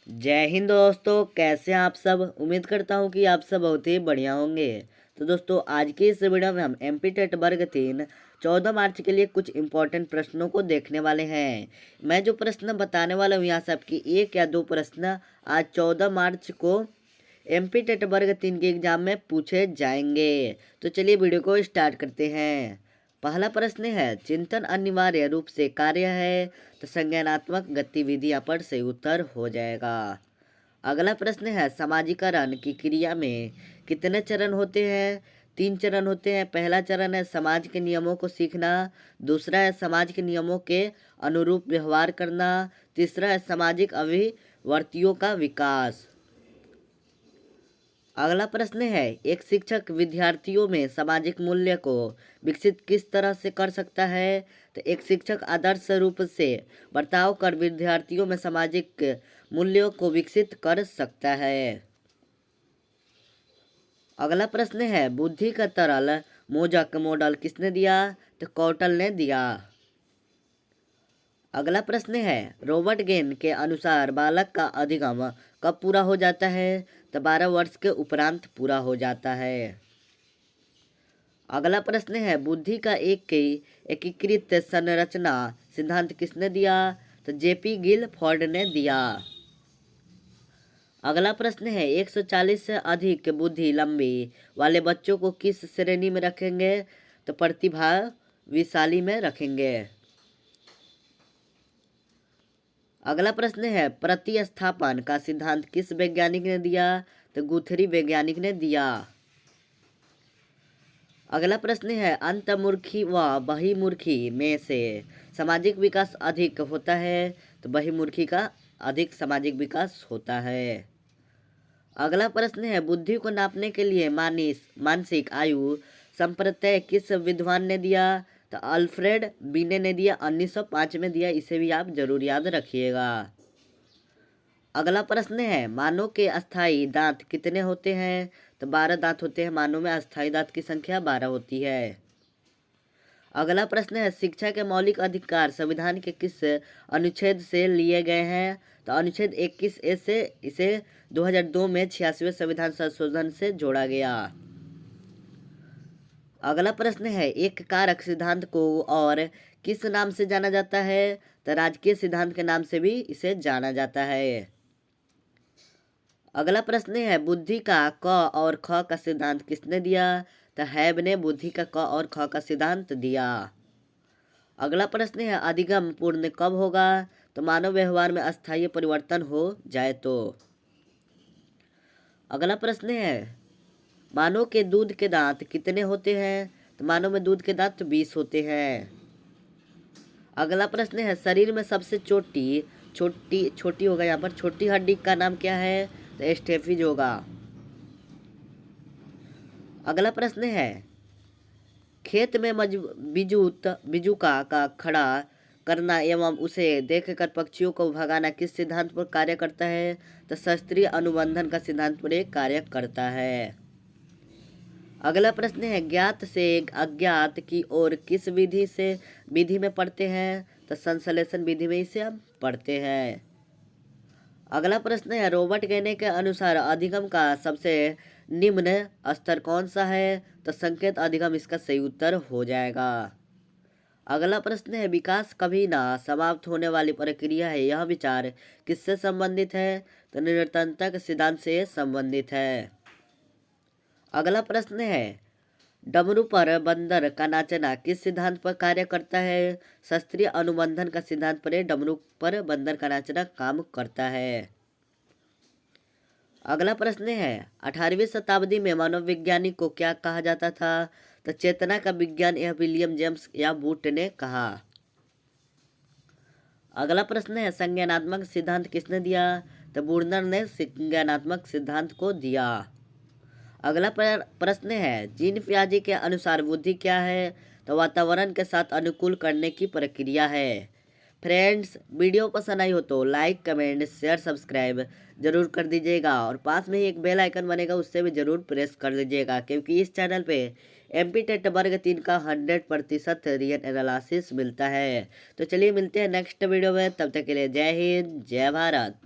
जय हिंद दोस्तों, कैसे हैं आप सब। उम्मीद करता हूं कि आप सब बहुत ही बढ़िया होंगे। तो दोस्तों, आज की इस वीडियो में हम एमपी टेट वर्ग 3 14 मार्च के लिए कुछ इंपॉर्टेंट प्रश्नों को देखने वाले हैं। मैं जो प्रश्न बताने वाला हूं यहाँ से आपकी एक या दो प्रश्न आज 14 मार्च को एमपी टेट वर्ग 3 के एग्जाम में पूछे जाएंगे। तो चलिए वीडियो को स्टार्ट करते हैं। पहला प्रश्न है, चिंतन अनिवार्य रूप से कार्य है, तो संज्ञानात्मक गतिविधि यहाँ पर सही उत्तर हो जाएगा। अगला प्रश्न है, समाजीकरण की क्रिया में कितने चरण होते हैं। 3 चरण होते हैं। पहला चरण है समाज के नियमों को सीखना, दूसरा है समाज के नियमों के अनुरूप व्यवहार करना, तीसरा है सामाजिक अभिवर्तियों का विकास। अगला प्रश्न है, एक शिक्षक विद्यार्थियों में सामाजिक मूल्य को विकसित किस तरह से कर सकता है। तो एक शिक्षक आदर्श रूप से बर्ताव कर विद्यार्थियों में सामाजिक मूल्यों को विकसित कर सकता है। अगला प्रश्न है, बुद्धि का तरल मोजक मॉडल किसने दिया। तो कौटल ने दिया। अगला प्रश्न है, रॉबर्ट गेन के अनुसार बालक का अधिगम कब पूरा हो जाता है। तो 12 वर्ष के उपरांत पूरा हो जाता है। अगला प्रश्न है, बुद्धि का एकीकृत संरचना सिद्धांत किसने दिया। तो जेपी गिलफोर्ड ने दिया। अगला प्रश्न है, 140 से अधिक बुद्धि लंबी वाले बच्चों को किस श्रेणी में रखेंगे। तो प्रतिभाशाली में रखेंगे। अगला प्रश्न है, प्रतिस्थापन का सिद्धांत किस वैज्ञानिक ने दिया। तो गुथरी वैज्ञानिक ने दिया। अगला प्रश्न है, अंतर्मुखी व बहिर्मुखी में से सामाजिक विकास अधिक होता है। तो बहिर्मुखी का अधिक सामाजिक विकास होता है। अगला प्रश्न है, बुद्धि को नापने के लिए मानसिक आयु संप्रत्यय किस विद्वान ने दिया। तो अल्फ्रेड बीने ने दिया, 1905 में दिया। इसे भी आप जरूर याद रखिएगा। अगला प्रश्न है, मानव के अस्थाई दांत कितने होते हैं। तो 12 दांत होते हैं। मानव में अस्थाई दांत की संख्या 12 होती है। अगला प्रश्न है, शिक्षा के मौलिक अधिकार संविधान के किस अनुच्छेद से लिए गए हैं। तो अनुच्छेद 21A से इसे 2002 में 86वें संविधान संशोधन से जोड़ा गया। अगला प्रश्न है, एक कारक सिद्धांत को और किस नाम से जाना जाता है। तो राजकीय सिद्धांत के नाम से भी इसे जाना जाता है। अगला प्रश्न है, बुद्धि का क और ख का सिद्धांत किसने दिया। तो हैब ने बुद्धि का क और ख का सिद्धांत दिया। अगला प्रश्न है, अधिगम पूर्ण कब होगा। तो मानव व्यवहार में अस्थायी परिवर्तन हो जाए तो। अगला प्रश्न है, मानव के दूध के दांत कितने होते हैं। तो मानव में दूध के दांत 20 होते हैं। अगला प्रश्न है, शरीर में सबसे छोटी छोटी छोटी होगा यहाँ पर छोटी हड्डी का नाम क्या है। तो स्टेफिज होगा। अगला प्रश्न है, खेत में बिजुका का खड़ा करना एवं उसे देखकर पक्षियों को भगाना किस सिद्धांत पर कार्य करता है। तो शास्त्रीय अनुबंधन का सिद्धांत पर एक कार्य करता है। अगला प्रश्न है, ज्ञात से अज्ञात की ओर किस विधि में पढ़ते हैं। तो संश्लेषण विधि में इसे हम पढ़ते हैं। अगला प्रश्न है, रॉबर्ट गेने के अनुसार अधिगम का सबसे निम्न स्तर कौन सा है। तो संकेत अधिगम इसका सही उत्तर हो जाएगा। अगला प्रश्न है, विकास कभी ना समाप्त होने वाली प्रक्रिया है, यह विचार किससे संबंधित है। तो निरंतरता के सिद्धांत से संबंधित है। अगला प्रश्न है, डमरू पर बंदर का नाचना किस सिद्धांत पर कार्य करता है। शास्त्रीय अनुबंधन का सिद्धांत पर डमरू पर बंदर का नाचना काम करता है। अगला प्रश्न है, 18वीं शताब्दी में मनोवैज्ञानिक को क्या कहा जाता था। तो चेतना का विज्ञान यह विलियम जेम्स या बूट ने कहा। अगला प्रश्न है, संज्ञानात्मक सिद्धांत किसने दिया। तो वुर्नर ने संज्ञानात्मक सिद्धांत को दिया। अगला प्रश्न है, जीन पियाजे के अनुसार बुद्धि क्या है। तो वातावरण के साथ अनुकूल करने की प्रक्रिया है। फ्रेंड्स, वीडियो पसंद आई हो तो लाइक कमेंट शेयर सब्सक्राइब जरूर कर दीजिएगा और पास में ही एक बेल आइकन बनेगा उससे भी जरूर प्रेस कर दीजिएगा, क्योंकि इस चैनल पे एमपी टेट वर्ग 3 का 100% रियल एनालिसिस मिलता है। तो चलिए मिलते हैं नेक्स्ट वीडियो में, तब तक के लिए जय हिंद जय भारत।